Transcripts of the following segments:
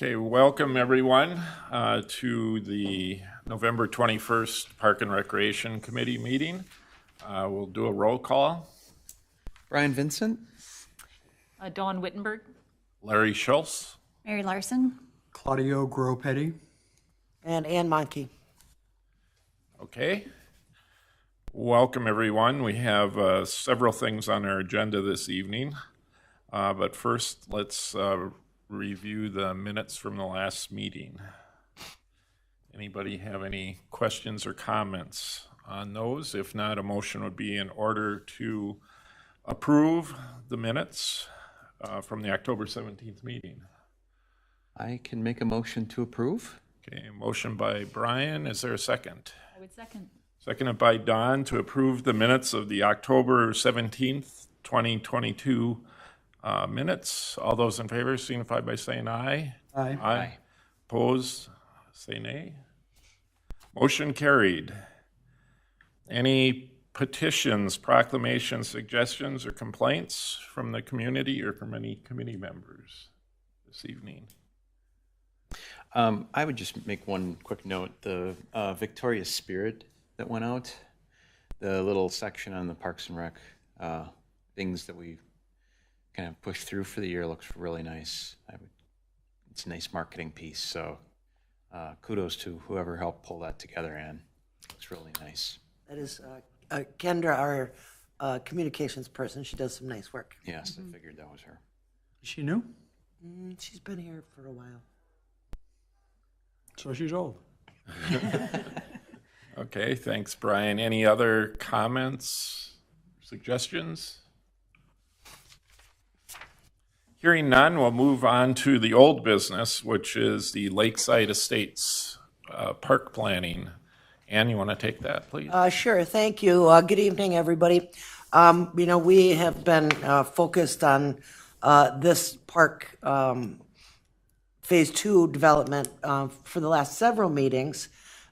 Okay, welcome everyone to the November 21st Park and Recreation Committee meeting. We'll do a roll call. Brian Vincent. Dawn Wittenberg. Larry Schultz. Mary Larson. Claudio Gropetti. And Ann Monkey. Okay. Welcome everyone. We have several things on our agenda this evening. But first, let's review the minutes from the last meeting. Anybody have any questions or comments on those? If not, a motion would be in order to approve the minutes from the October 17th meeting. I can make a motion to approve. Okay, motion by Brian. Is there a second? I would second. Seconded by Don to approve the minutes of the October 17th, 2022 minutes. All those in favor signify by saying aye. Aye. Aye. Opposed, say nay. Motion carried. Any petitions, proclamations, suggestions, or complaints from the community or from any committee members this evening? I would just make one quick note. The Victoria's Spirit that went out, the little section on the Parks and Rec things that we kind of pushed through for the year looks really nice. It's a nice marketing piece, so kudos to whoever helped pull that together, Ann. It's really nice. That is Kendra, our communications person. She does some nice work. Yes, I figured that was her. Is she new? She's been here for a while. So she's old. Okay, thanks, Brian. Any other comments, suggestions? Hearing none, we'll move on to the old business, which is the Lakeside Estates park planning. Ann, you want to take that, please? Sure, thank you. Good evening, everybody. We have been focused on this park Phase 2 development for the last several meetings.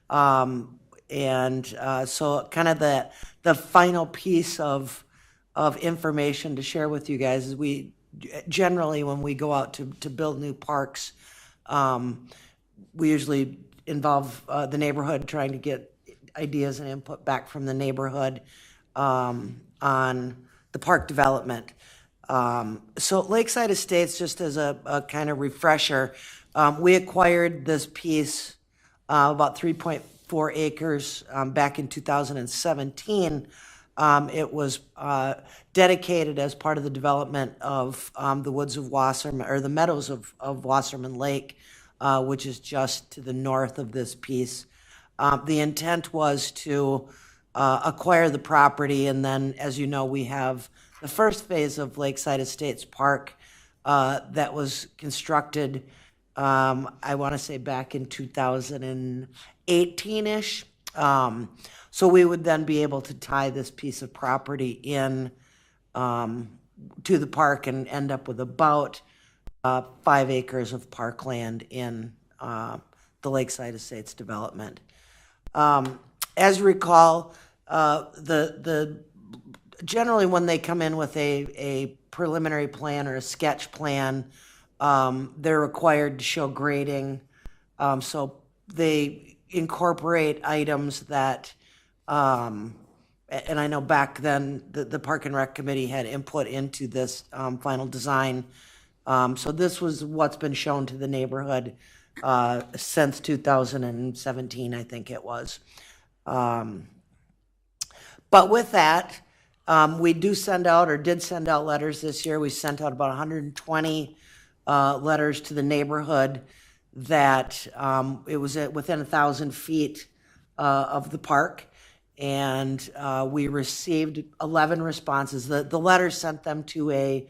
So kind of the final piece of information to share with you guys is we generally, when we go out to build new parks, we usually involve the neighborhood, trying to get ideas and input back from the neighborhood on the park development. So Lakeside Estates, just as a kind of refresher, we acquired this piece, about 3.4 acres, back in 2017. It was dedicated as part of the development of the woods of Wasserman, or the meadows of Wasserman Lake, which is just to the north of this piece. The intent was to acquire the property, and then, as you know, we have the first phase of Lakeside Estates Park that was constructed, I want to say back in 2018-ish. So we would then be able to tie this piece of property in to the park and end up with about 5 acres of parkland in the Lakeside Estates development. As you recall, generally when they come in with a preliminary plan or a sketch plan, they're required to show grading. So they incorporate items that, and I know back then the Park and Rec Committee had input into this final design. So this was what's been shown to the neighborhood since 2017, I think it was. But with that, we did send out letters this year. We sent out about 120 letters to the neighborhood that it was within 1,000 feet of the park, and we received 11 responses. The letters sent them to a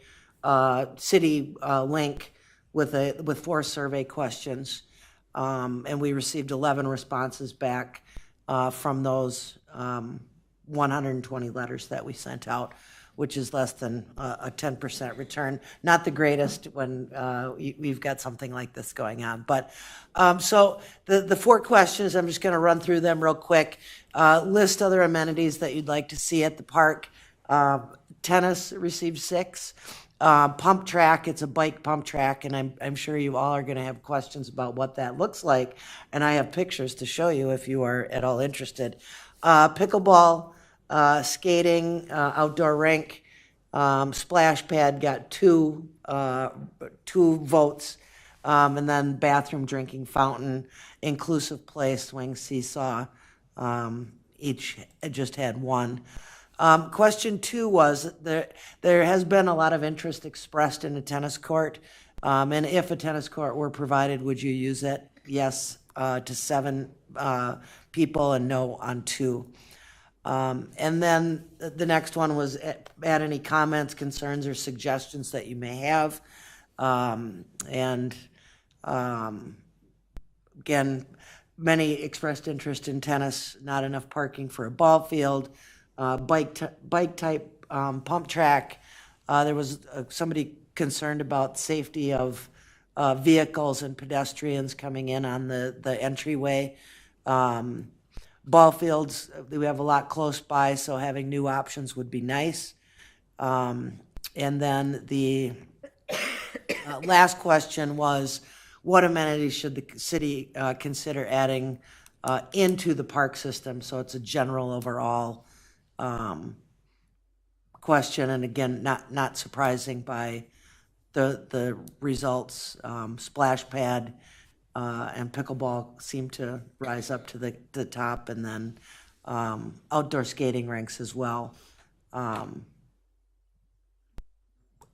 city link with 4 survey questions, and we received 11 responses back from those 120 letters that we sent out, which is less than a 10% return. Not the greatest when we've got something like this going on. But so the 4 questions, I'm just going to run through them real quick. List other amenities that you'd like to see at the park. Tennis received 6. pump track. It's a bike pump track, and I'm sure you all are going to have questions about what that looks like. And I have pictures to show you if you are at all interested. Pickleball, skating, outdoor rink, splash pad got two votes, and then bathroom, drinking fountain, inclusive play, swing, seesaw, each just had one. Question 2 was there has been a lot of interest expressed in a tennis court, and if a tennis court were provided, would you use it? Yes, to 7 people, and no on 2. And then the next one was add any comments, concerns, or suggestions that you may have. Again, many expressed interest in tennis, not enough parking for a ball field, bike type pump track. There was somebody concerned about safety of vehicles and pedestrians coming in on the entryway. Ball fields, we have a lot close by, so having new options would be nice. And then the last question was, what amenities should the city consider adding into the park system? So it's a general overall question, and again, not surprising by the results. Splash pad and pickleball seem to rise up to the top, and then outdoor skating rinks as well.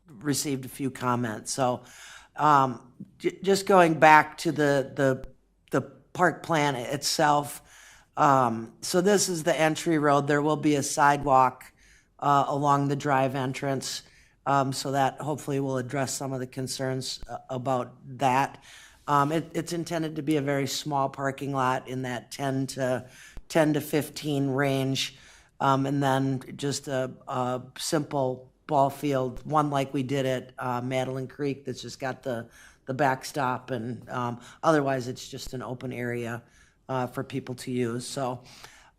Received a few comments. So just going back to the park plan itself. So this is the entry road. There will be a sidewalk along the drive entrance. So that hopefully will address some of the concerns about that. It's intended to be a very small parking lot in that 10 to 15 range. And then just a simple ball field, one like we did at Madeline Creek, that's just got the backstop, and otherwise it's just an open area for people to use. So,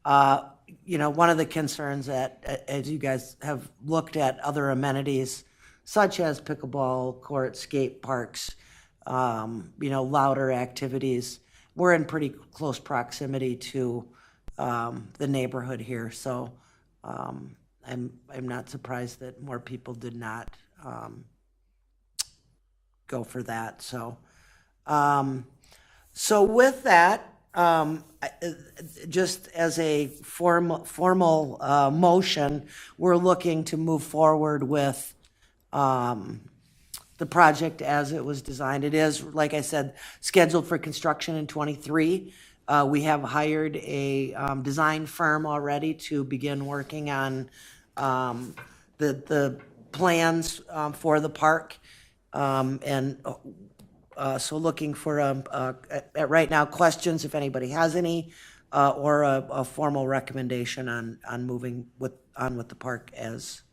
one of the concerns that, as you guys have looked at other amenities, such as pickleball courts, skate parks, louder activities, we're in pretty close proximity to the neighborhood here. So I'm not surprised that more people did not go for that. So with that, just as a formal motion, we're looking to move forward with the project as it was designed. It is, like I said, scheduled for construction in '23. We have hired a design firm already to begin working on the plans for the park. So looking for, right now, questions, if anybody has any, or a formal recommendation on moving on with the park as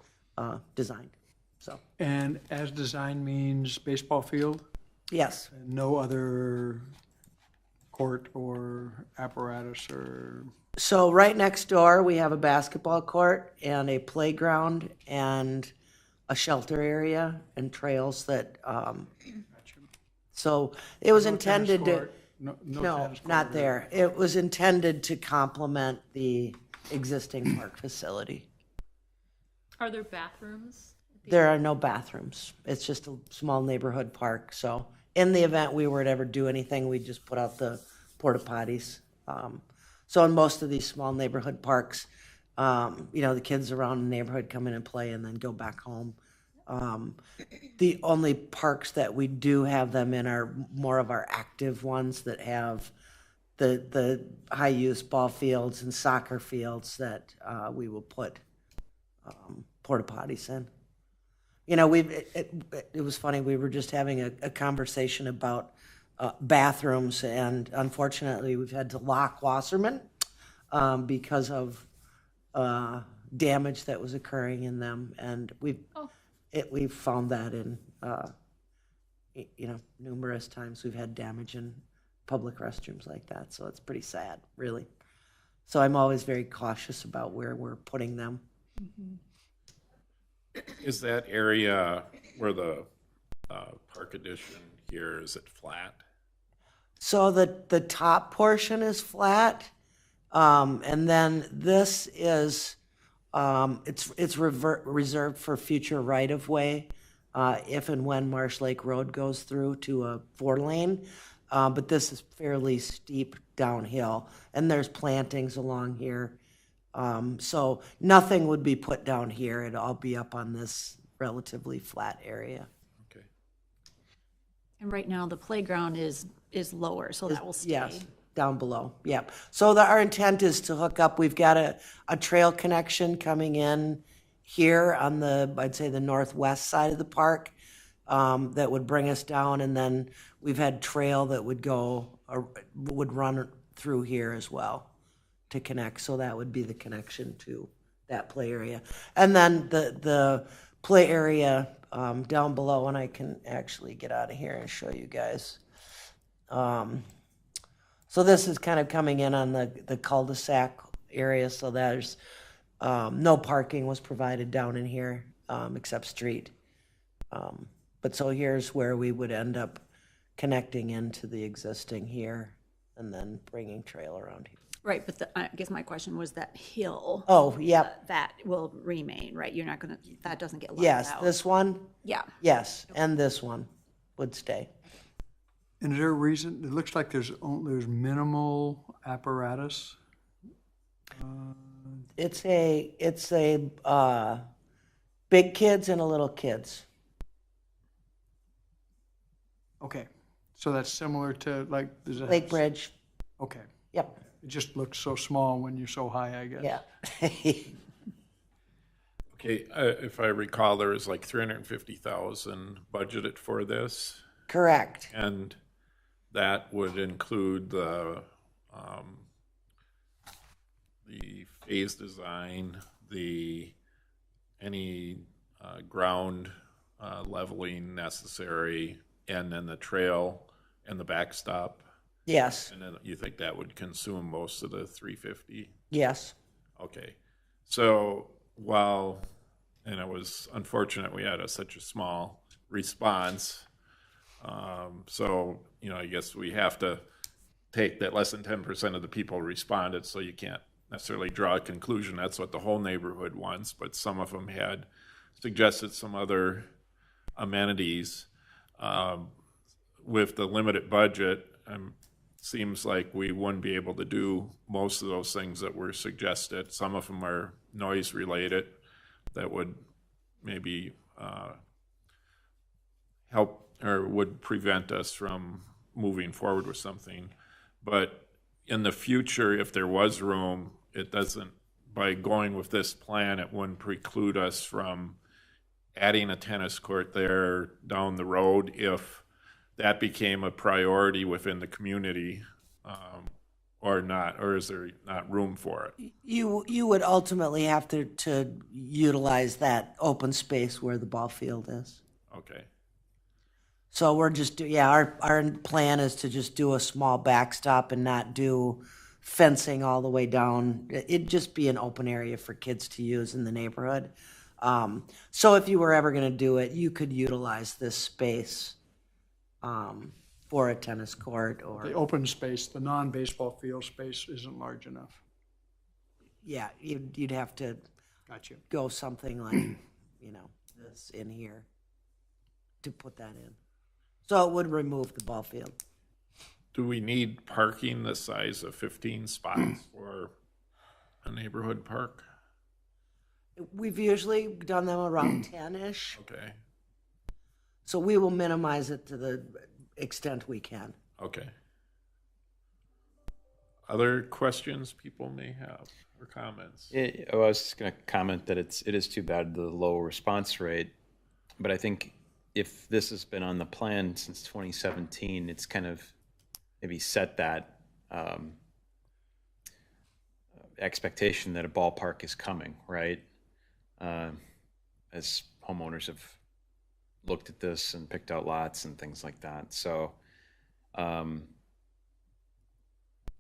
designed. So. And as designed means baseball field? Yes. No other court or apparatus or? So right next door, we have a basketball court and a playground and a shelter area and trails that, so it was intended to, No, not there. It was intended to complement the existing park facility. Are there bathrooms? There are no bathrooms. It's just a small neighborhood park. So in the event we were to ever do anything, we'd just put out the porta potties. So in most of these small neighborhood parks, the kids around the neighborhood come in and play and then go back home. The only parks that we do have them in are more of our active ones that have the high use ball fields and soccer fields that we will put porta potties in. It was funny. We were just having a conversation about bathrooms, and unfortunately, we've had to lock Wasserman because of damage that was occurring in them, and we've found that in numerous times we've had damage in public restrooms like that. So it's pretty sad, really. So I'm always very cautious about where we're putting them. Is that area where the park addition here, is it flat? So the top portion is flat, and then this is, reserved for future right-of-way, if and when Marsh Lake Road goes through to a 4-lane. But this is fairly steep downhill, and there's plantings along here. So nothing would be put down here. It'd all be up on this relatively flat area. Okay. And right now, the playground is lower, so that will stay. Yes, down below, yep. So our intent is to hook up, we've got a trail connection coming in here on I'd say the northwest side of the park, that would bring us down, and then we've had trail that would run through here as well to connect, so that would be the connection to that play area. And then the play area down below, and I can actually get out of here and show you guys. So this is kind of coming in on the cul-de-sac area, so there's no parking was provided down in here except street. But so here's where we would end up connecting into the existing here and then bringing trail around here. Right, but I guess my question was that hill. Oh, yep. That will remain, right? You're not gonna, that doesn't get left Yes, out. this one, Yeah. yes, and this one would stay. And is there a reason, it looks like there's minimal apparatus? It's a big kids and a little kids. Okay, so that's similar to like, there's a. Lake Bridge, Okay, yep, it just looks so small when you're so high, I guess. yeah. Okay, if I recall, there was like 350,000 budgeted for this, Correct. and that would include the phase design, any ground leveling necessary, and then the trail and the backstop. Yes, And then you think that would consume most of the 350? yes. Okay. So and it was unfortunate we had such a small response. So, I guess we have to take that less than 10% of the people responded, so you can't necessarily draw a conclusion that's what the whole neighborhood wants, but some of them had suggested some other amenities. With the limited budget, seems like we wouldn't be able to do most of those things that were suggested. Some of them are noise related that would maybe help or would prevent us from moving forward with something. But in the future, if there was room, by going with this plan, it wouldn't preclude us from adding a tennis court there down the road if that became a priority within the community, or not, or is there not room for it? You would ultimately have to utilize that open space where the ball field is. Okay. So we're just, our plan is to just do a small backstop and not do fencing all the way down. It'd just be an open area for kids to use in the neighborhood. So if you were ever going to do it, you could utilize this space for a tennis court or. The open space, the non-baseball field space isn't large enough. Yeah, you'd have to Got you. go something like, this in here to put that in. So it would remove the ball field. Do we need parking the size of 15 spots for a neighborhood park? We've usually done them around 10-ish, Okay. so we will minimize it to the extent we can. Okay. Other questions people may have or comments? I was just going to comment that it is too bad the low response rate, but I think if this has been on the plan since 2017, it's kind of maybe set that expectation that a ballpark is coming, right? As homeowners have looked at this and picked out lots and things like that. So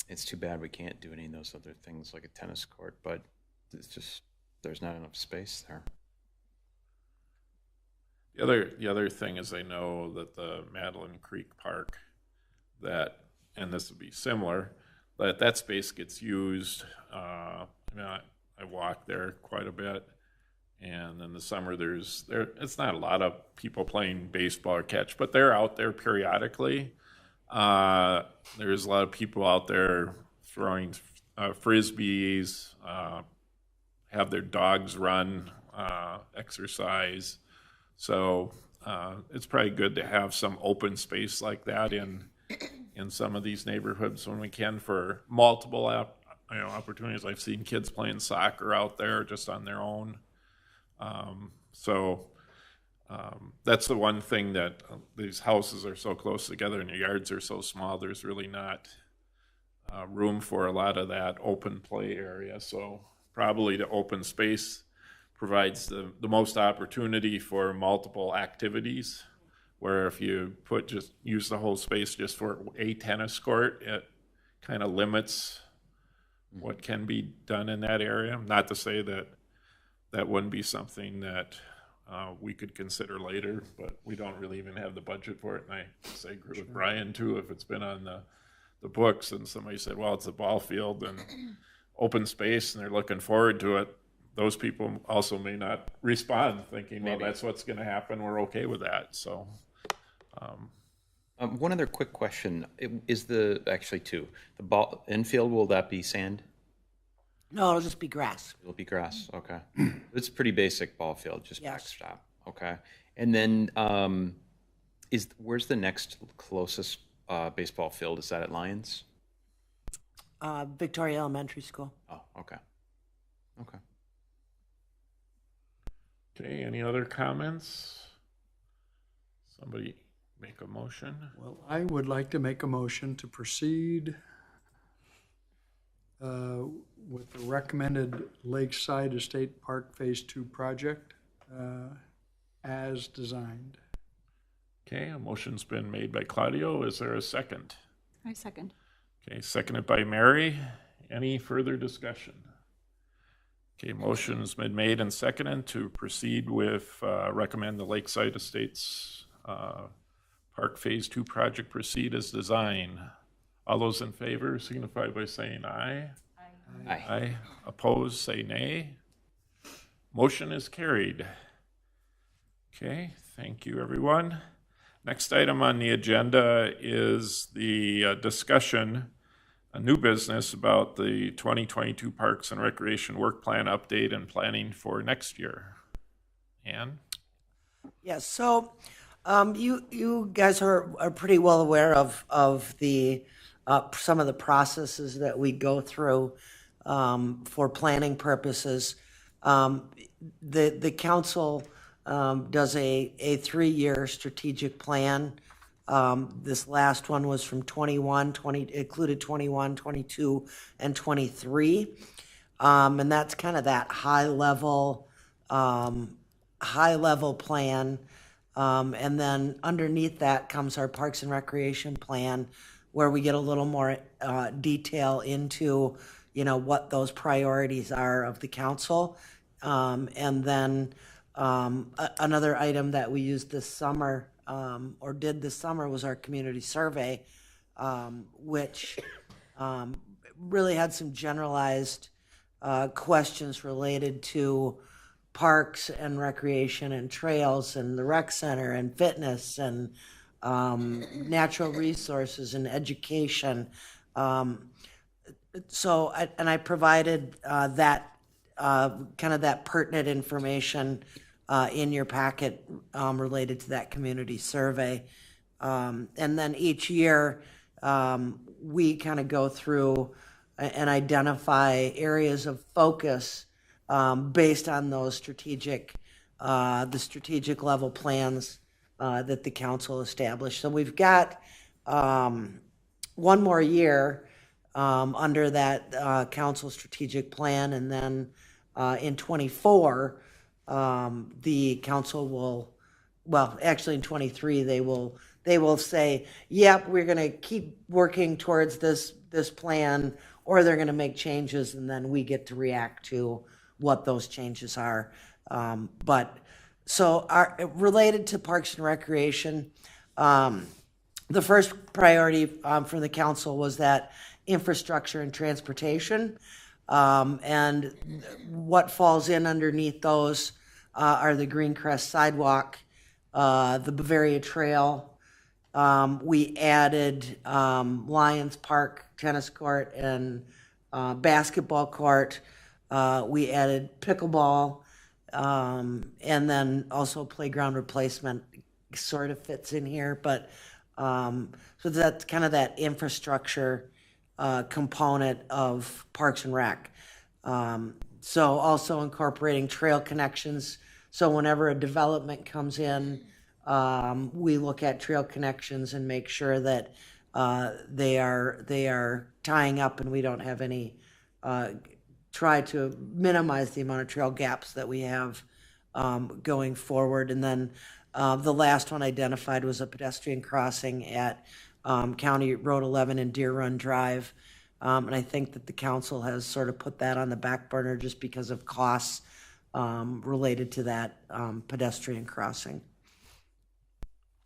it's too bad we can't do any of those other things like a tennis court, but it's just, there's not enough space there. The other thing is I know that the Madeline Creek Park, and this would be similar, that space gets used. I walk there quite a bit, and in the summer it's not a lot of people playing baseball or catch, but they're out there periodically. There's a lot of people out there throwing frisbees, have their dogs run, exercise. So it's probably good to have some open space like that in some of these neighborhoods when we can, for multiple opportunities. I've seen kids playing soccer out there just on their own. That's the one thing, that these houses are so close together and the yards are so small, there's really not room for a lot of that open play area. So probably the open space provides the most opportunity for multiple activities, where if you use the whole space just for a tennis court, it kind of limits what can be done in that area. Not to say that wouldn't be something that we could consider later, but we don't really even have the budget for it. And I agree with Brian too. If it's been on the books and somebody said, well, it's a ball field and open space and they're looking forward to it, those people also may not respond thinking, well, that's what's going to happen, we're okay with that. So one other quick question is actually two. The ball infield, will that be sand? No, it'll just be grass. It'll be grass. Okay. It's a pretty basic ball field, just Yes. backstop. Okay. And then where's the next closest baseball field? Is that at Lions? Victoria Elementary School. Oh, okay. Okay. okay, any other comments? Somebody make a motion. Well, I would like to make a motion to proceed with the recommended Lakeside Estate Park Phase 2 project as designed. Okay, a motion's been made by Claudio. Is there a second? I second. Okay, seconded by Mary. Any further discussion? Okay, motion's been made and seconded to proceed with recommend the Lakeside Estates Park Phase 2 project proceed as designed. All those in favor signify by saying aye. Aye. Aye. Opposed, say nay. Motion is carried. Okay, thank you, everyone. Next item on the agenda is the discussion, a new business about the 2022 Parks and Recreation Work Plan update and planning for next year. Ann? Yes, so you guys are pretty well aware of the some of the processes that we go through for planning purposes. The council does a 3-year strategic plan. This last one was from included 21, 22, and 23. And that's kind of that high level plan. And then underneath that comes our Parks and Recreation plan, where we get a little more detail into, what those priorities are of the council. And then another item that we used this summer, or did this summer, was our community survey, which really had some generalized questions related to parks and recreation and trails and the rec center and fitness and natural resources and education. So I provided that kind of that pertinent information in your packet related to that community survey. And then each year we kind of go through and identify areas of focus based on those strategic level plans that the council established. So we've got one more year under that council strategic plan, and then in 24, the council will, well, actually in 23, they will say, yep, we're going to keep working towards this plan, or they're going to make changes, and then we get to react to what those changes are. But So related to Parks and Recreation, the first priority from the council was that infrastructure and transportation. And what falls in underneath those are the Greencrest sidewalk, the Bavaria Trail. We added Lions Park tennis court and basketball court. We added pickleball, and then also playground replacement sort of fits in here. But so that's kind of that infrastructure component of Parks and Rec. So also incorporating trail connections. So whenever a development comes in, we look at trail connections and make sure that they are tying up, and we don't have any. Try to minimize the amount of trail gaps that we have going forward. And then the last one identified was a pedestrian crossing at County Road 11 and Deer Run Drive. And I think that the council has sort of put that on the back burner just because of costs related to that pedestrian crossing.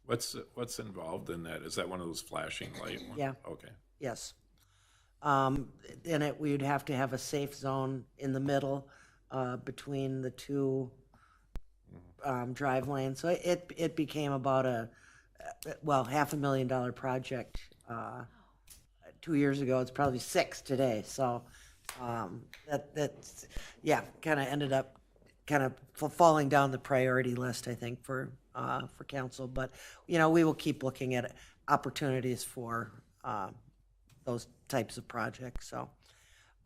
What's involved in that? Is that one of those flashing light ones? Yeah. Okay. Yes. In it, we would have to have a safe zone in the middle between the two drive lanes. So it became about $500,000 project 2 years ago. It's probably 6 today. So that's kind of ended up kind of falling down the priority list, I think, for council. But we will keep looking at opportunities for those types of projects. So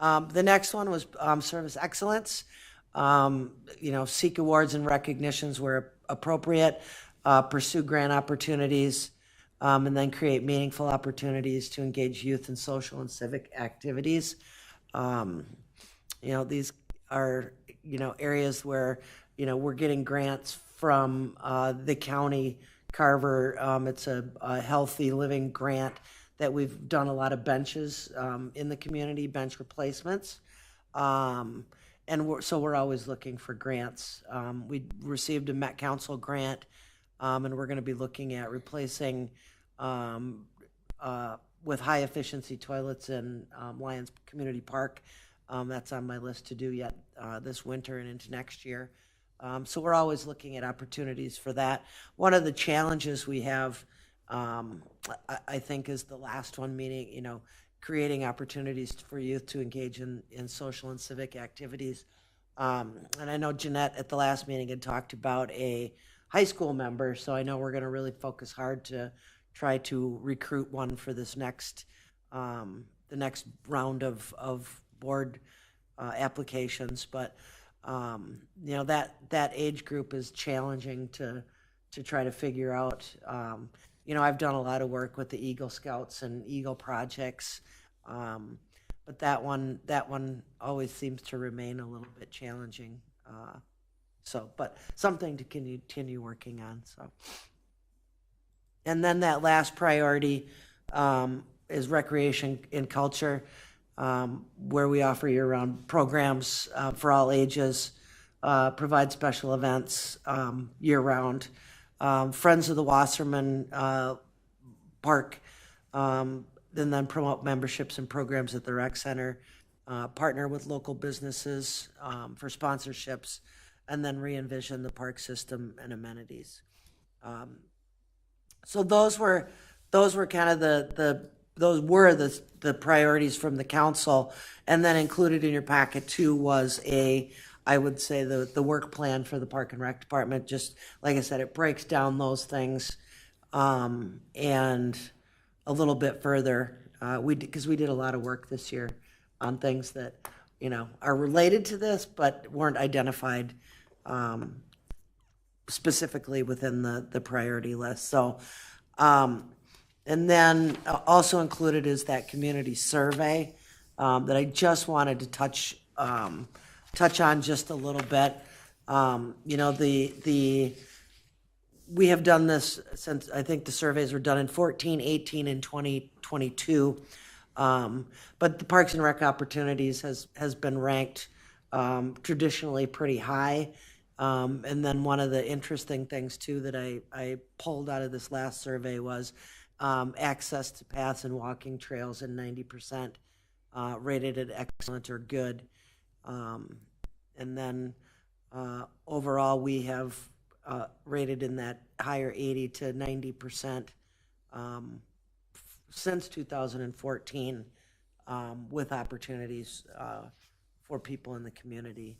the next one was service excellence. Seek awards and recognitions where appropriate, pursue grant opportunities, and then create meaningful opportunities to engage youth in social and civic activities. These are areas where we're getting grants from the county. Carver, it's a healthy living grant that we've done a lot of benches in the community, bench replacements. And we're always looking for grants. We received a Met Council grant, and we're going to be looking at replacing with high efficiency toilets in Lions Community Park. That's on my list to do yet this winter and into next year. So we're always looking at opportunities for that. One of the challenges we have, I think, is the last one, meaning, creating opportunities for youth to engage in social and civic activities. And I know Jeanette at the last meeting had talked about a high school member, so I know we're going to really focus hard to try to recruit one for this next, the next round of board applications. But that age group is challenging to try to figure out. I've done a lot of work with the Eagle Scouts and Eagle projects, but that one always seems to remain a little bit challenging. But something to continue working on. So, and then that last priority is recreation and culture, where we offer year-round programs for all ages, provide special events year-round. Friends of the Wasserman Park, and then promote memberships and programs at the rec center, partner with local businesses for sponsorships, and then re-envision the park system and amenities. So those were kind of the priorities from the council. And then included in your packet too was I would say the work plan for the Park and Rec Department. Just like I said, it breaks down those things and a little bit further. Because we did a lot of work this year on things that are related to this, but weren't identified specifically within the priority list. So, and then also included is that community survey that I just wanted to touch on just a little bit. We have done this since, I think the surveys were done in 14, 18, and 2022. But the Parks and Rec Opportunities has been ranked traditionally pretty high And then one of the interesting things too that I pulled out of this last survey was access to paths and walking trails, and 90% rated it excellent or good. And then overall, we have rated in that higher 80 to 90% since 2014, with opportunities for people in the community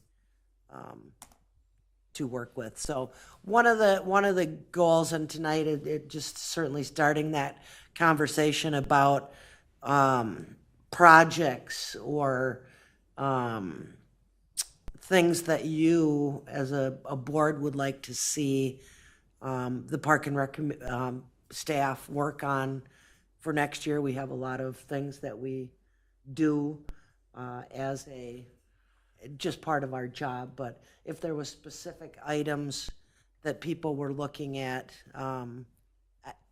to work with. So one of the goals, and tonight it just certainly starting that conversation about projects or things that you as a board would like to see the Park and Rec staff work on for next year. We have a lot of things that we do as just part of our job, but if there was specific items that people were looking at,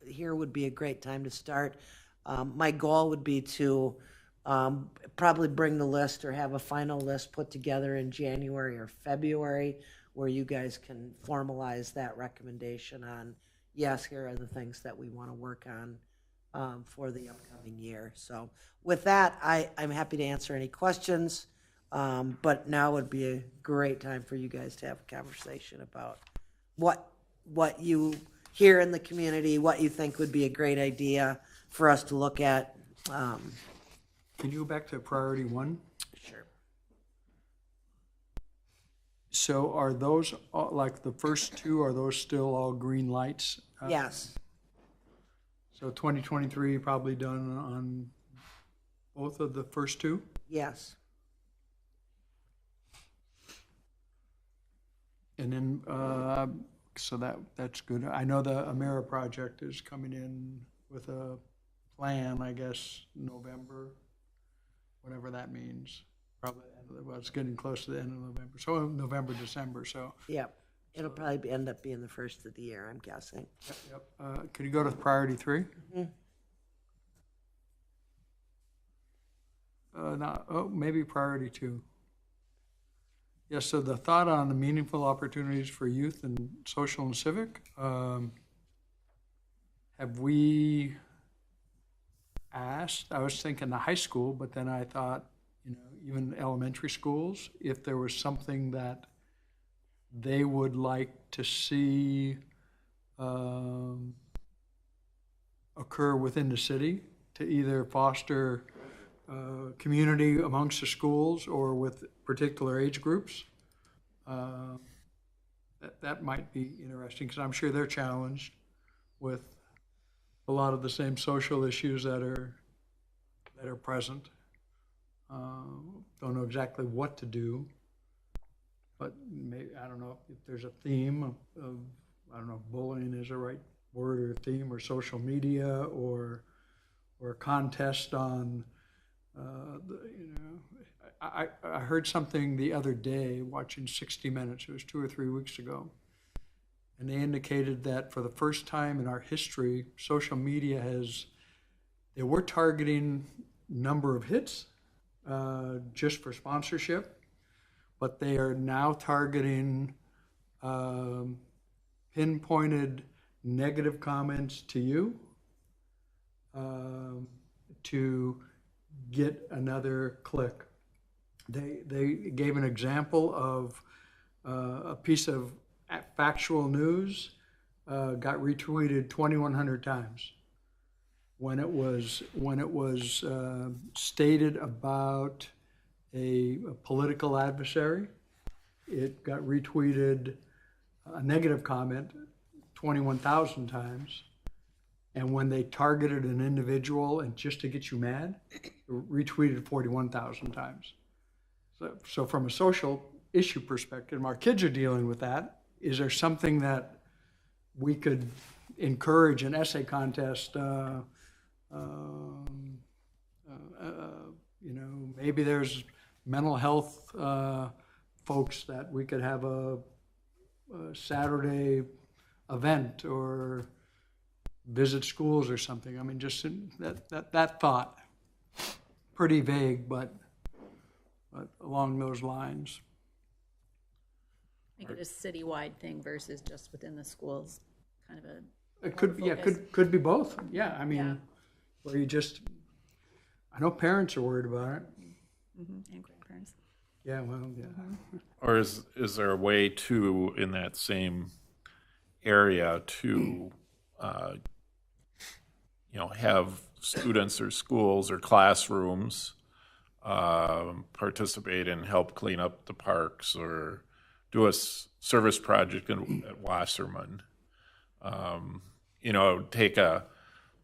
here would be a great time to start. My goal would be to probably bring the list or have a final list put together in January or February, where you guys can formalize that recommendation on, yes, here are the things that we want to work on for the upcoming year. So with that, I'm happy to answer any questions, but now would be a great time for you guys to have a conversation about what you hear in the community, what you think would be a great idea for us to look at. Can you go back to priority one? Sure. So are those, like the first two, are those still all green lights? Yes. So 2023 probably done on both of the first two? Yes. And then, so that's good. I know the Amera project is coming in with a plan, I guess, November, whatever that means. Probably, well, it's getting close to the end of November. So November, December, so. Yep. It'll probably end up being the first of the year, I'm guessing. Yep. Could you go to priority 3? Maybe priority 2. Yes, so the thought on the meaningful opportunities for youth and social and civic. Have we asked, I was thinking the high school, but then I thought, even elementary schools, if there was something that they would like to see occur within the city to either foster community amongst the schools or with particular age groups. That might be interesting, because I'm sure they're challenged with a lot of the same social issues that are present. Don't know exactly what to do, but maybe, I don't know if there's a theme of I don't know if bullying is the right word or theme, or social media, or a contest on I heard something the other day watching 60 Minutes, it was 2 or 3 weeks ago, and they indicated that for the first time in our history, social media they were targeting number of hits just for sponsorship, but they are now targeting pinpointed negative comments to you to get another click. They gave an example of a piece of factual news got retweeted 2,100 times. When it was stated about a political adversary, it got retweeted, a negative comment, 21,000 times. And when they targeted an individual and just to get you mad, retweeted 41,000 times. So from a social issue perspective, our kids are dealing with that. Is there something that we could encourage, an essay contest? Maybe there's mental health folks that we could have a Saturday event or visit schools or something. I mean, just that thought, pretty vague, but along those lines. Make it a citywide thing versus just within the schools, kind of a. It could, yeah, could be both, yeah, I Yeah. mean, where you just, I know parents are worried about it. And grandparents. Yeah, well, yeah. Or is there a way to, in that same area, to, have students or schools or classrooms participate and help clean up the parks or do a service project at Wasserman? Take a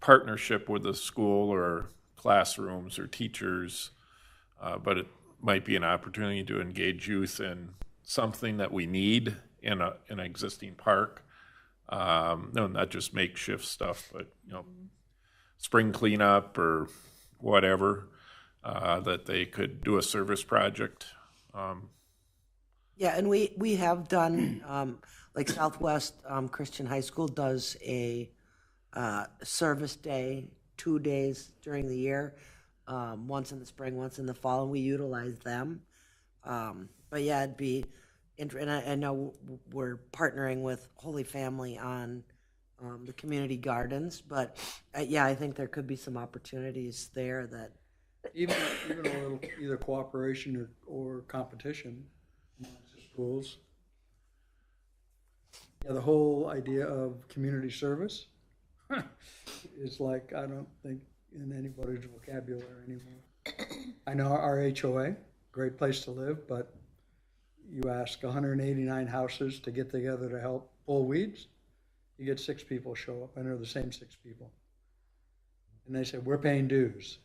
partnership with the school or classrooms or teachers, but it might be an opportunity to engage youth in something that we need in an existing park. No, not just makeshift stuff, but spring cleanup or whatever, that they could do a service project. Yeah, and we have done, like Southwest Christian High School does a service day, 2 days during the year, once in the spring, once in the fall, and we utilize them. But yeah, it'd be, and I know we're partnering with Holy Family on the community gardens, but yeah, I think there could be some opportunities there that. Even a little, either cooperation or competition amongst the schools. Yeah, the whole idea of community service is like, I don't think in anybody's vocabulary anymore. I know our HOA, great place to live, but you ask 189 houses to get together to help pull weeds, you get 6 people show up, and they're the same 6 people. And they say, we're paying dues,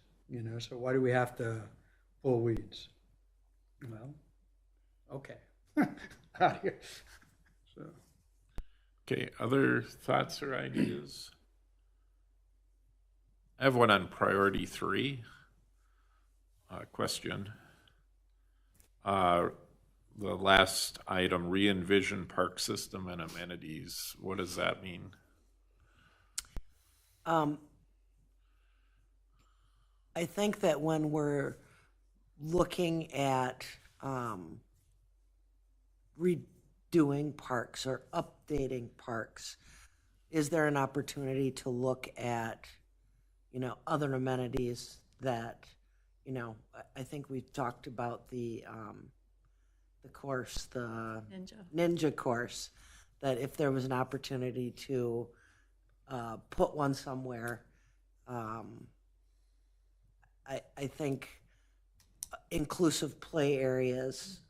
so why do we have to pull weeds? Well, okay. Out of here. So. Okay, other thoughts or ideas? I have one on priority 3. Question. The last item, re-envision park system and amenities. What does that mean? I think that when we're looking at redoing parks or updating parks, is there an opportunity to look at, other amenities that, I think we talked about the course, the ninja course, that if there was an opportunity to put one somewhere, I think inclusive play areas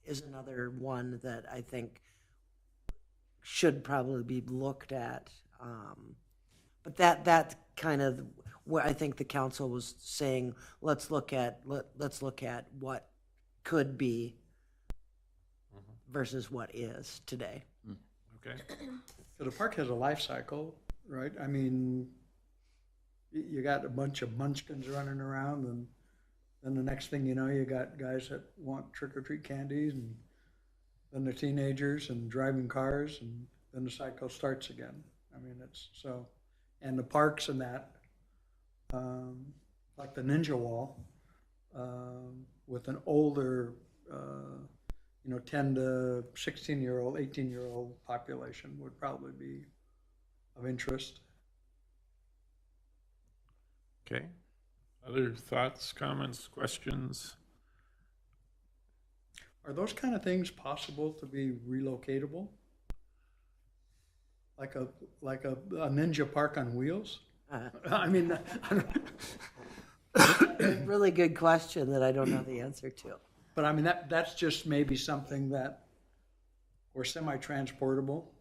is another one that I think should probably be looked at. But that kind of what I think the council was saying. Let's look at what could be versus what is today. Okay. So the park has a life cycle, right? I mean, you got a bunch of munchkins running around, and then the next thing you know, you got guys that want trick-or-treat candies, and then the teenagers and driving cars, and then the cycle starts again. I mean, it's so, and the parks and that, like the Ninja Wall, with an older, 10 to 16-year-old, 18-year-old population would probably be of interest. Okay. Other thoughts, comments, questions? Are those kind of things possible to be relocatable? Like a ninja park on wheels? I mean, Really good question that I don't know the answer to. but I mean, that's just maybe something that we're semi-transportable.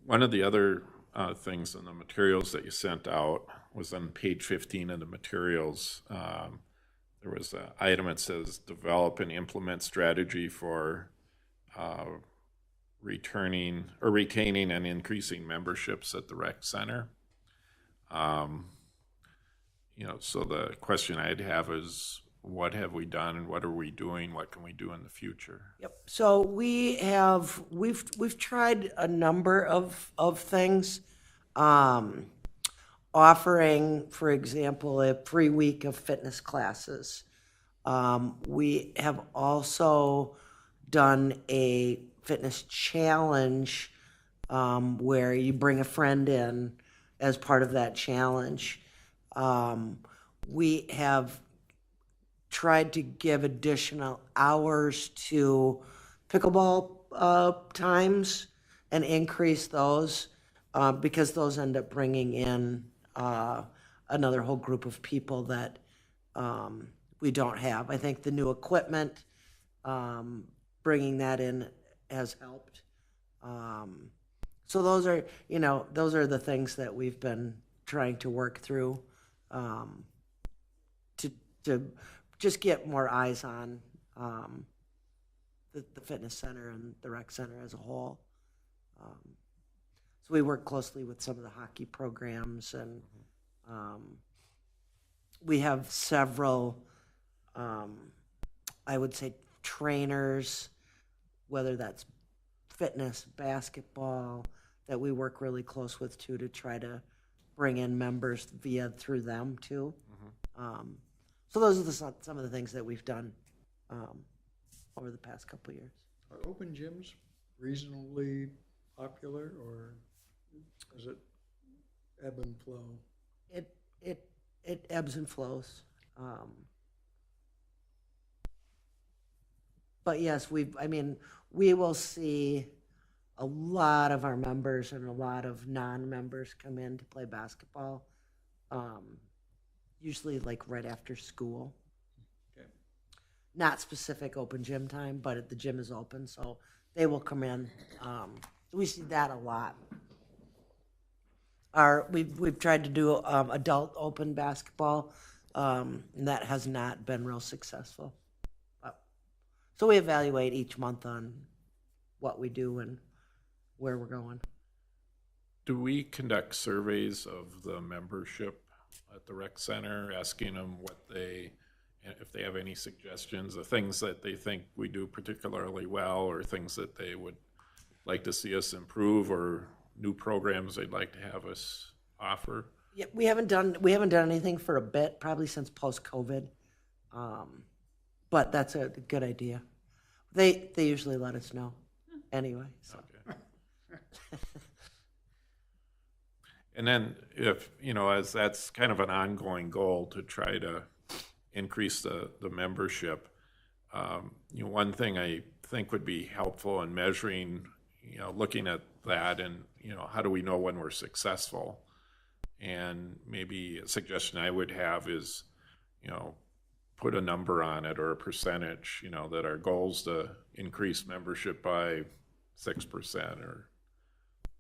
One of the other things in the materials that you sent out was on page 15 of the materials. There was an item that says develop and implement strategy for retaining and increasing memberships at the rec center. So the question I'd have is, what have we done and what are we doing? What can we do in the future? Yep. So we've tried a number of things. offering, for example, a free week of fitness classes. We have also done a fitness challenge where you bring a friend in as part of that challenge. We have tried to give additional hours to pickleball times and increase those because those end up bringing in another whole group of people that we don't have. I think the new equipment, bringing that in has helped. So those are, those are the things that we've been trying to work through to just get more eyes on the fitness center and the rec center as a whole. So we work closely with some of the hockey programs, and we have several, I would say, trainers, whether that's fitness, basketball, that we work really close with too, to try to bring in members through them too. So those are some of the things that we've done over the past couple of years. Are open gyms reasonably popular, or is it ebb and flow? It ebbs and flows. But yes, we will see a lot of our members and a lot of non-members come in to play basketball, usually like right after school. Okay. Not specific open gym time, but the gym is open, so they will come in. We see that a lot. We've tried to do adult open basketball, and that has not been real successful. So we evaluate each month on what we do and where we're going. Do we conduct surveys of the membership at the rec center, asking them if they have any suggestions, the things that they think we do particularly well, or things that they would like to see us improve, or new programs they'd like to have us offer? Yeah, we haven't done anything for a bit, probably since post-COVID. But that's a good idea. They usually let us know anyway. So. Okay. And then if, as that's kind of an ongoing goal to try to increase the membership, one thing I think would be helpful in measuring, looking at that and, how do we know when we're successful? And maybe a suggestion I would have is, put a number on it or a percentage, that our goal's to increase membership by 6% or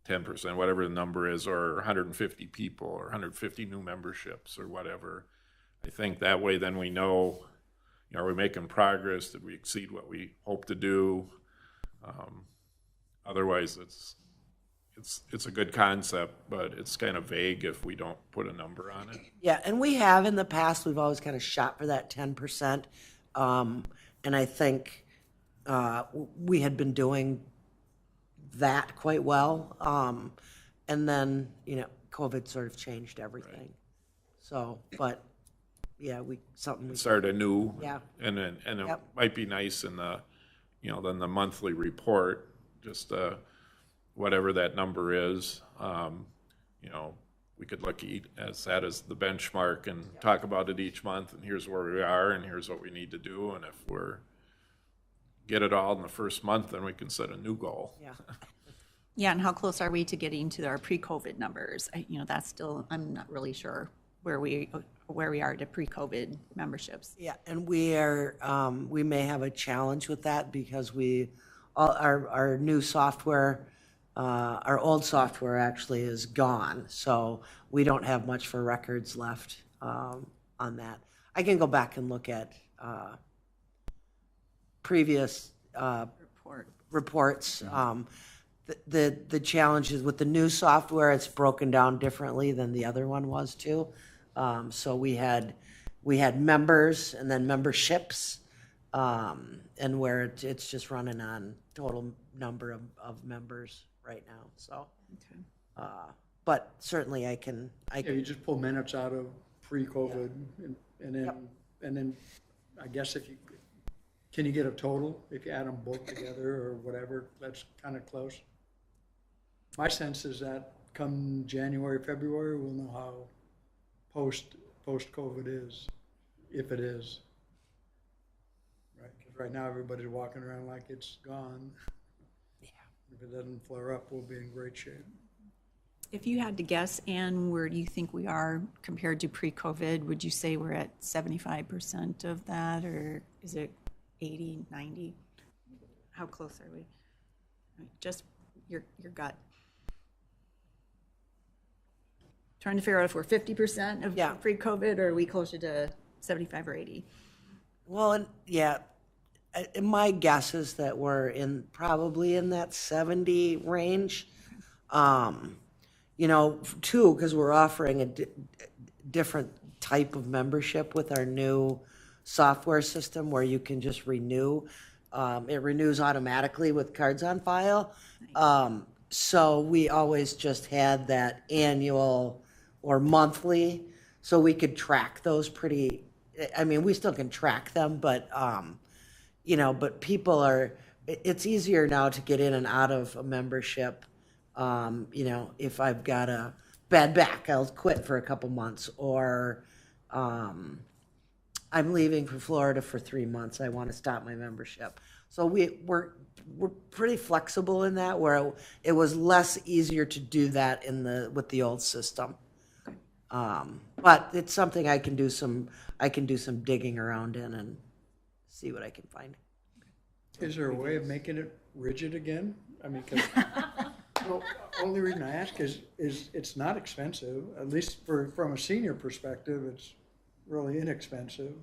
10%, whatever the number is, or 150 people or 150 new memberships or whatever. I think that way then we know, are we making progress? Did we exceed what we hope to do? Otherwise, it's a good concept, but it's kind of vague if we don't put a number on it. Yeah, and we have in the past, we've always kind of shot for that 10%. And I think we had been doing that quite well. And then, COVID sort of changed everything. Right. So, but yeah, something. Start anew. Yeah. And it Yep. might be nice in the, then the monthly report, just whatever that number is, we could look at that as the benchmark and talk about it each month, and here's where we are, and here's what we need to do, and if we're get it all in the first month, then we can set a new goal. Yeah. Yeah, and how close are we to getting to our pre-COVID numbers? That's still, I'm not really sure where we are to pre-COVID memberships. Yeah, and we may have a challenge with that because our new software, our old software actually is gone, so we don't have much for records left on that. I can go back and look at previous reports. The challenge is with the new software, it's broken down differently than the other one was too. So we had members and then memberships, and where it's just running on total number of members right now. So, But certainly I Yeah, you just pull minutes out of pre-COVID and then I guess can you get a total if you add them both together or whatever? That's kind of close. My sense is that come January, February, we'll know how post-COVID is, if it is. Right, because right now everybody's walking around like it's gone. Yeah. If it doesn't flare up, we'll be in great shape. If you had to guess, Ann, where do you think we are compared to pre-COVID? Would you say we're at 75% of that, or is it 80, 90? How close are we? Just your gut. Trying to figure out if we're 50% of pre-COVID, or are we closer to 75 or 80? Well, and my guess is that we're probably in that 70 range. Too, because we're offering a different type of membership with our new software system where you can just renew. It renews automatically with cards on file. So we always just had that annual or monthly, so we could track those we still can track them, but, but people it's easier now to get in and out of a membership. If I've got a bad back, I'll quit for a couple months, or I'm leaving for Florida for 3 months, I want to stop my membership. So we're pretty flexible in that, where it was less easier to do that with the old system. But it's something I can do some digging around in and see what I can find. Is there a way of making it rigid again? I mean, because the only reason I ask is it's not expensive. At least from a senior perspective, it's really inexpensive.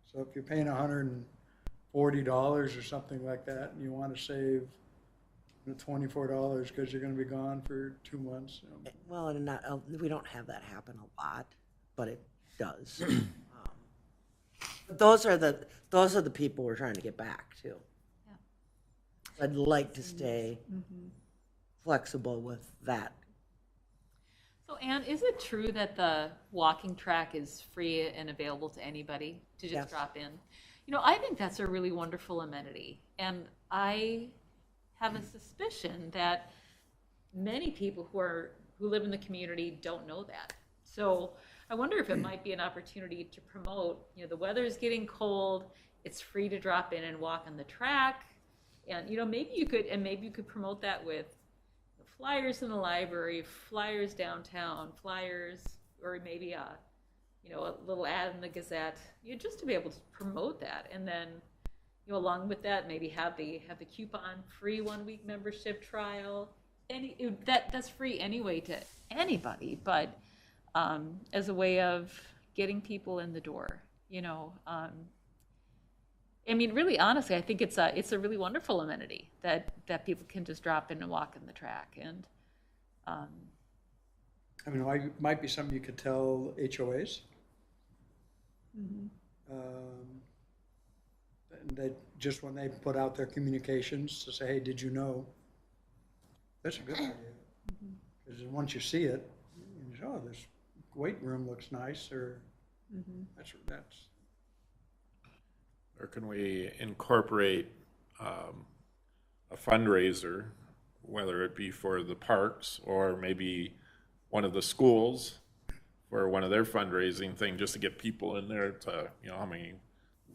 So if you're paying $140 or something like that, and you want to save $24 because you're going to be gone for 2 months. Well, and we don't have that happen a lot, but it does. But those are the people we're trying to get back to. Yeah. I'd like to stay flexible with that. So, Ann, is it true that the walking track is free and available to anybody to just drop in? I think that's a really wonderful amenity, and I have a suspicion that many people who live in the community don't know that. So I wonder if it might be an opportunity to promote, the weather is getting cold, it's free to drop in and walk on the track. And, maybe you could promote that with flyers in the library, flyers downtown, flyers, or maybe a little ad in the Gazette, just to be able to promote that. And then, along with that, maybe have the coupon free 1 week membership trial. That's free anyway to anybody, but as a way of getting people in the door. Really, honestly, I think it's a really wonderful amenity that people can just drop in and walk in the track. And it might be something you could tell HOAs. They just when they put out their communications to say, hey, did you know? That's a good idea. Because once you see it, you say, oh, this weight room looks nice, or that's. Or can we incorporate a fundraiser, whether it be for the parks or maybe one of the schools for one of their fundraising thing, just to get people in there to, how many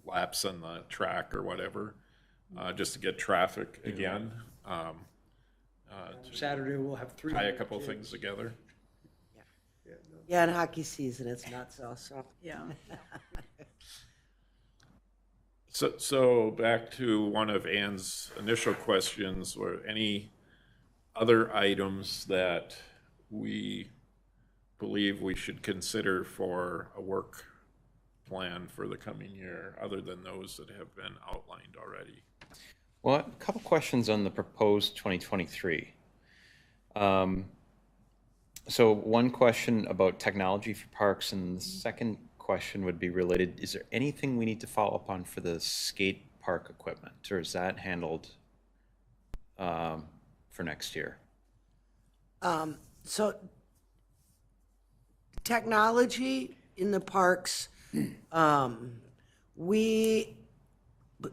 laps on the track or whatever, just to get traffic again. Saturday we'll have 3. Tie a couple things together. Yeah, in hockey season it's not so. Yeah. So back to one of Ann's initial questions, were any other items that we believe we should consider for a work plan for the coming year, other than those that have been outlined already? Well, a couple questions on the proposed 2023. So one question about technology for parks, and the second question would be related, is there anything we need to follow up on for the skate park equipment, or is that handled for next year? So technology in the parks,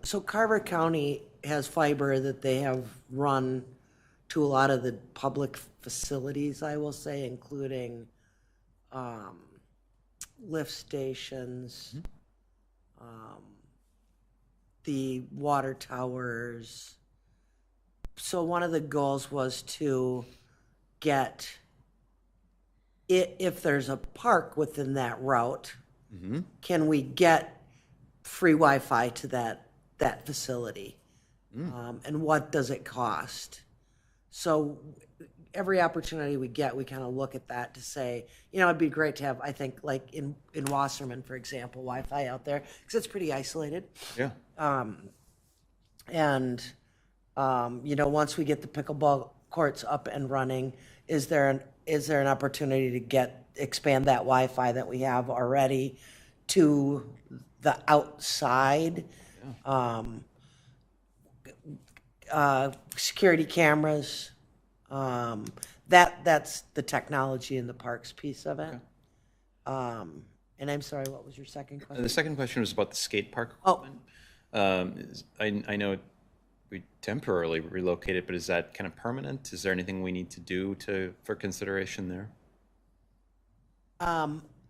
so Carver County has fiber that they have run to a lot of the public facilities, I will say, including lift stations, the water towers. So one of the goals was to get, if there's a park within that route, can we get free Wi-Fi to that facility? And what does it cost? So every opportunity we get, we kind of look at that to say, it'd be great to have, I think, like in Wasserman, for example, Wi-Fi out there, because it's pretty isolated. Yeah. Once we get the pickleball courts up and running, is there an opportunity to expand that Wi-Fi that we have already to the outside? Security cameras. That's the technology in the parks piece of it. And I'm sorry, what was your second question? The second question was about the skate park Oh. equipment. I know we temporarily relocated, but is that kind of permanent? Is there anything we need to do for consideration there?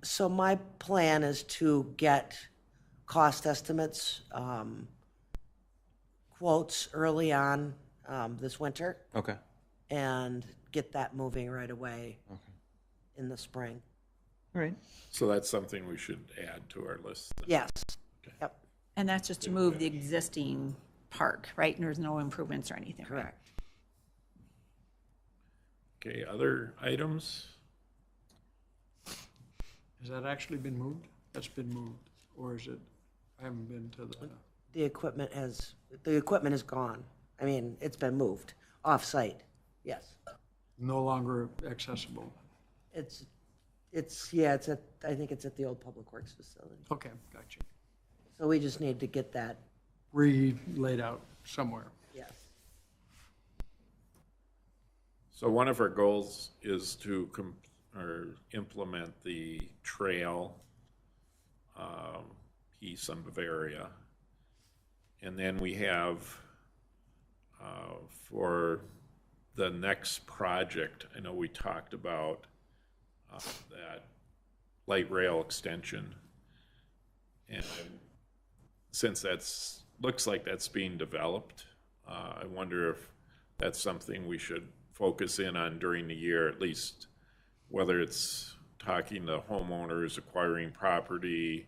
So my plan is to get cost estimates, quotes early on this winter, Okay. and get that moving right away in the spring. All right. So that's something we should add to our list. Yes. Yep. And that's just to move the existing park, right? And there's no improvements or anything, right? Correct. Okay, other items? Has that actually been moved? That's been moved, or is it, I haven't been to The equipment is gone. I mean, it's been moved off-site. Yes. no longer accessible? I think it's at the old Public Works facility. Okay, gotcha. So we just need to get that, Laid out somewhere. yes. So one of our goals is to implement the trail piece in Bavaria. And then we have, for the next project, I know we talked about that light rail extension. And since looks like that's being developed, I wonder if that's something we should focus in on during the year, at least, whether it's talking to homeowners, acquiring property,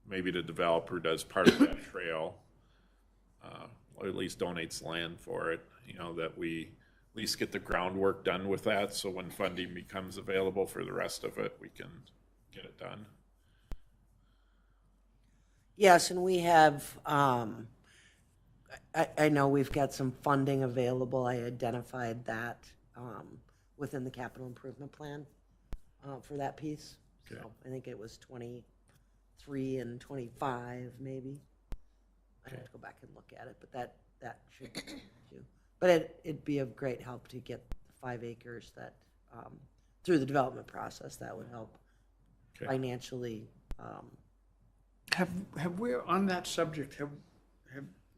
maybe the developer does part of that trail, or at least donates land for it, that we at least get the groundwork done with that, so when funding becomes available for the rest of it, we can get it done. Yes, and we have, I know we've got some funding available. I identified that within the capital improvement plan for that piece. Okay. So I think it was 23 and 25, maybe. I'd have to go back and look at it, but that should do. But it'd be of great help to get the 5 acres that, through the development process, that would help Okay. financially. Have we, on that subject, have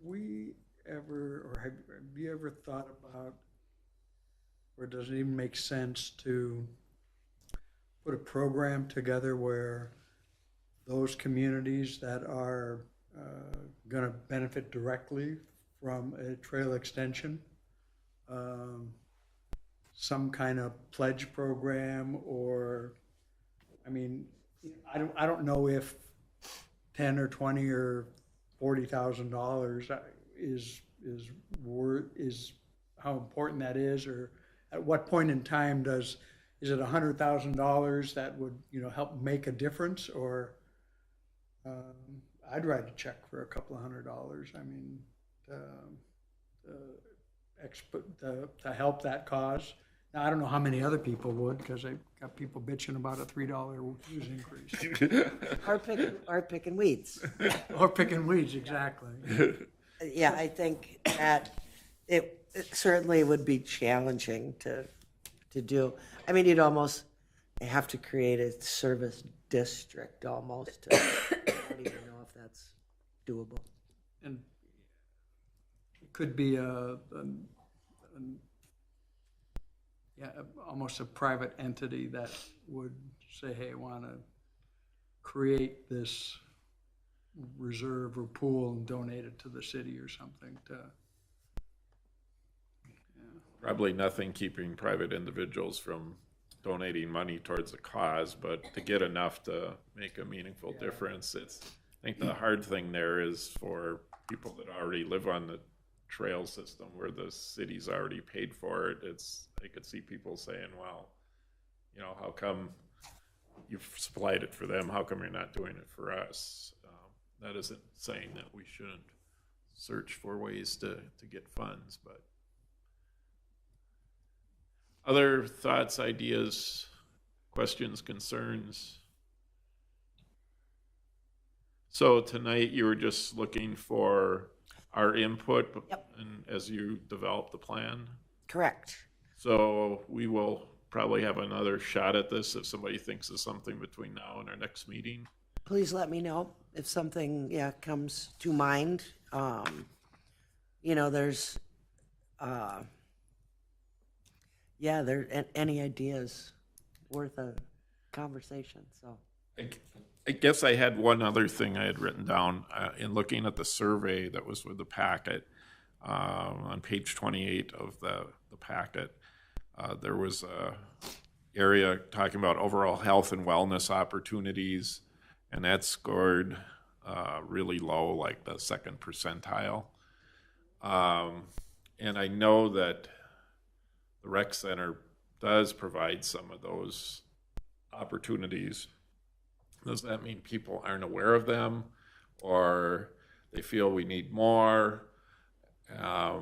we ever, or have you ever thought about, or does it even make sense to put a program together where those communities that are going to benefit directly from a trail extension, some kind of pledge program, or, I mean, I don't know if 10 or 20 or $40,000 is how important that is, or at what point in time is it $100,000 that would help make a difference, or I'd write a check for a couple of $100. I mean, to help that cause. Now, I don't know how many other people would, because they've got people bitching about a $3 dues increase. Or picking weeds. Or picking weeds, exactly. Yeah, I think that it certainly would be challenging to do. I mean, you'd almost, have to create a service district almost. I don't even know if that's doable. And it could be almost a private entity that would say, hey, I want to create this reserve or pool and donate it to the city or something to. Probably nothing keeping private individuals from donating money towards a cause, but to get enough to make a meaningful difference, I think the hard thing there is for people that already live on the trail system where the city's already paid for it. I could see people saying, well, how come you've supplied it for them? How come you're not doing it for us? That isn't saying that we shouldn't search for ways to get funds, but other thoughts, ideas, questions, concerns? So tonight you were just looking for our input. Yep. And as you develop the plan. Correct. So we will probably have another shot at this if somebody thinks of something between now and our next meeting. Please let me know if something, comes to mind. There's, any ideas worth a conversation, so. I guess I had one other thing I had written down in looking at the survey that was with the packet. On page 28 of the packet, there was a area talking about overall health and wellness opportunities, and that scored really low, like the second percentile. And I know that the rec center does provide some of those opportunities. Does that mean people aren't aware of them, or they feel we need more? I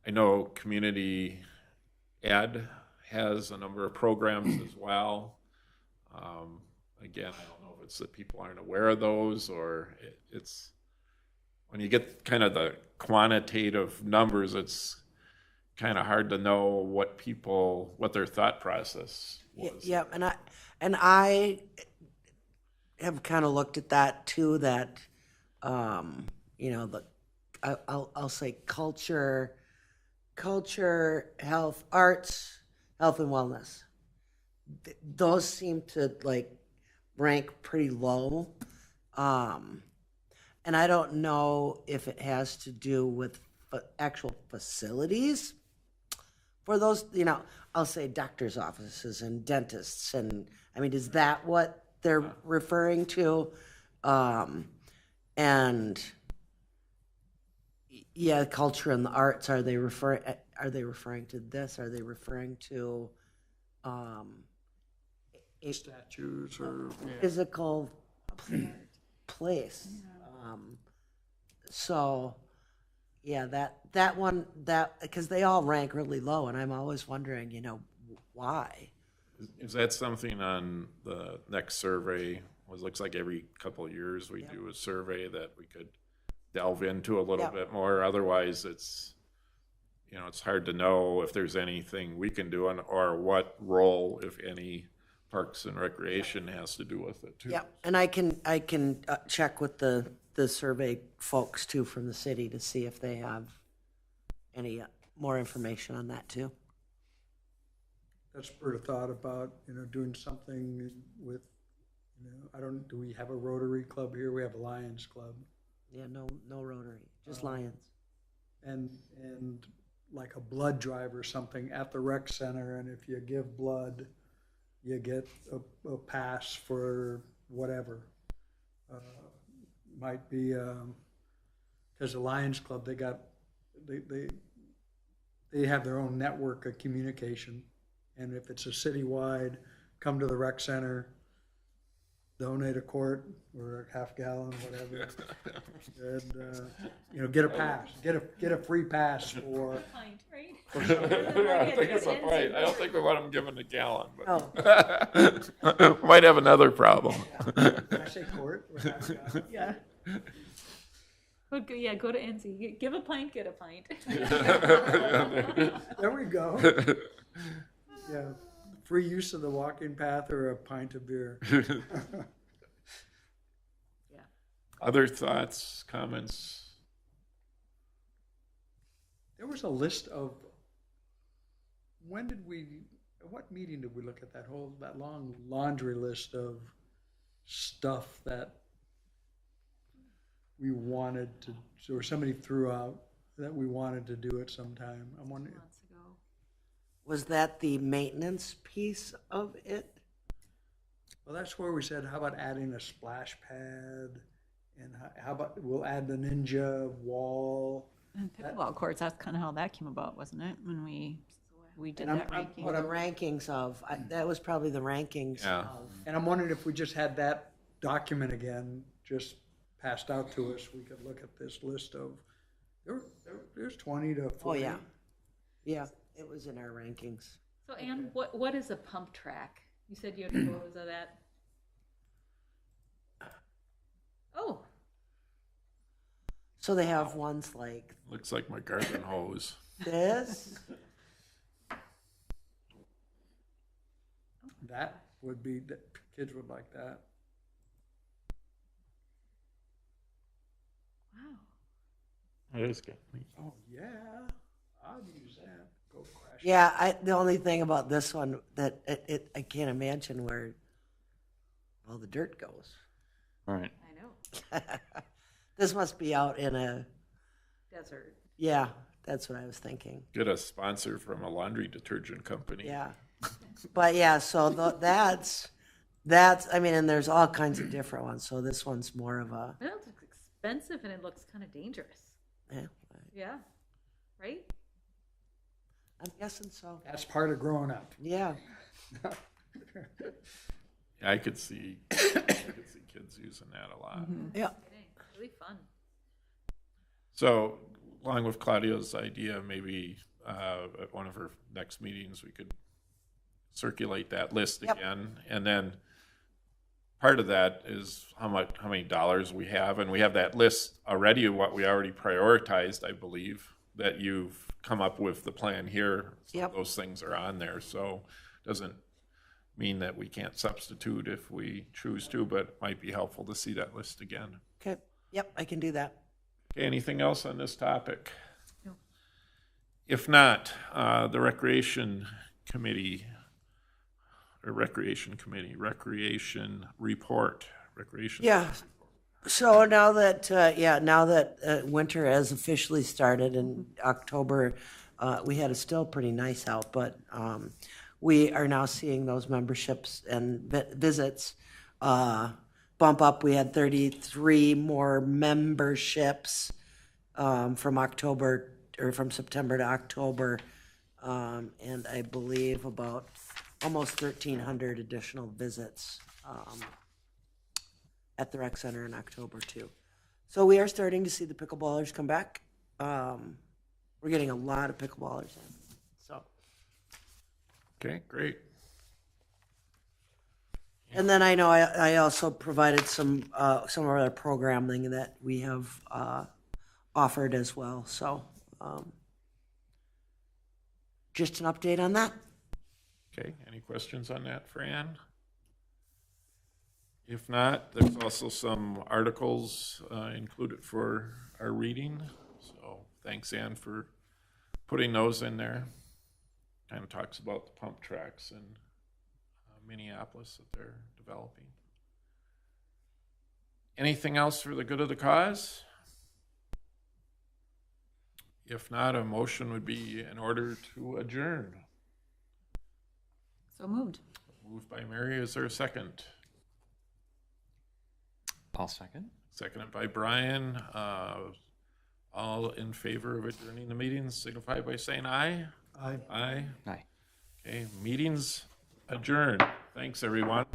know community ed has a number of programs as well. Again, I don't know if it's that people aren't aware of those, or it's when you get kind of the quantitative numbers, it's kind of hard to know what their thought process was. Yeah, and I have kind of looked at that too, that, I'll say culture, health, arts, health and wellness. Those seem to rank pretty low. And I don't know if it has to do with actual facilities for those, I'll say doctor's offices and dentists. And I mean, is that what they're referring to? And culture and the arts, are they referring to this? Are they referring to a Statues or physical place? So that one, because they all rank really low, and I'm always wondering, why? Is that something on the next survey? It looks like every couple of years we do a survey that we could delve into a little bit more. Otherwise, it's hard to know if there's anything we can do or what role, if any, Parks and Recreation has to do with it too. Yeah, and I can check with the survey folks too from the city to see if they have any more information on that too. That's spurred a thought about, doing something with, do we have a Rotary Club here? We have a Lions Club. Yeah, no Rotary, just Lions. And like a blood drive or something at the rec center, and if you give blood, you get a pass for whatever. Might be, because the Lions Club, they have their own network of communication. And if it's a citywide, come to the rec center, donate a quart or a half gallon, whatever, and get a pass, get a free pass for. Pint, right? I think it's a pint. I don't think we want them given a gallon, but might have another problem. Did I say quart or half gallon? Yeah. Go to NC. Give a pint, get a pint. There we go. Yeah, free use of the walking path or a pint of beer. Yeah. Other thoughts, comments? There was a list of, what meeting did we look at that long laundry list of stuff that we wanted to, or somebody threw out that we wanted to do at some time? I'm wondering, Months ago. Was that the maintenance piece of it? well, that's where we said, how about adding a splash pad? And how about, we'll add the ninja wall? And pickleball courts, that's kind of how that came about, wasn't it? When we did And that ranking. What the rankings of, that was probably the rankings Yeah. of. And I'm wondering if we just had that document again, just passed out to us, we could look at this list of, there's 20 to 40. Oh, yeah. Yeah, it was in our rankings. So Anne, what is a pump track? You said you had photos of that. Oh, So they have ones like Looks like my garden hose. this. That would be, that kids would like that. wow. It is good. Oh, yeah, I'd use that, go crash. Yeah, the only thing about this one that I can't imagine where all the dirt goes. All right. I know. This must be out in a, Desert. yeah, that's what I was thinking. Get a sponsor from a laundry detergent company. Yeah. But yeah, so that's, I mean, and there's all kinds of different ones. So this one's more of a, It looks expensive and it looks kind of dangerous. yeah, Yeah. Right? I'm guessing so. That's part of growing up. Yeah. I could see kids using that a lot. Yeah. Kidding. Really fun. So, along with Claudia's idea, maybe at one of her next meetings, we could circulate that list Yep. again. And then part of that is how many dollars we have. And we have that list already of what we already prioritized, I believe, that you've come up with the plan here. So Yep. those things are on there. So doesn't mean that we can't substitute if we choose to, but it might be helpful to see that list again. Okay. Yep, I can do that. Okay, anything else on this topic? No. If not, the Recreation Committee report. Yeah. So now that winter has officially started in October, we had a still pretty nice out, but we are now seeing those memberships and visits bump up. We had 33 more memberships from September to October, and I believe about almost 1,300 additional visits at the rec center in October too. So we are starting to see the pickleballers come back. We're getting a lot of pickleballers in. So, Okay, great. and then I know I also provided some of our programming that we have offered as well. So, just an update on that. Okay, any questions on that for Ann? If not, there's also some articles included for our reading. So thanks, Ann, for putting those in there. Kind of talks about the pump tracks in Minneapolis that they're developing. Anything else for the good of the cause? If not, a motion would be in order to adjourn. So moved. Moved by Mary, is there a second? I'll second. Seconded by Brian. All in favor of adjourning the meetings, signify by saying aye. I Aye. Aye. Okay, meetings adjourned. Thanks, everyone.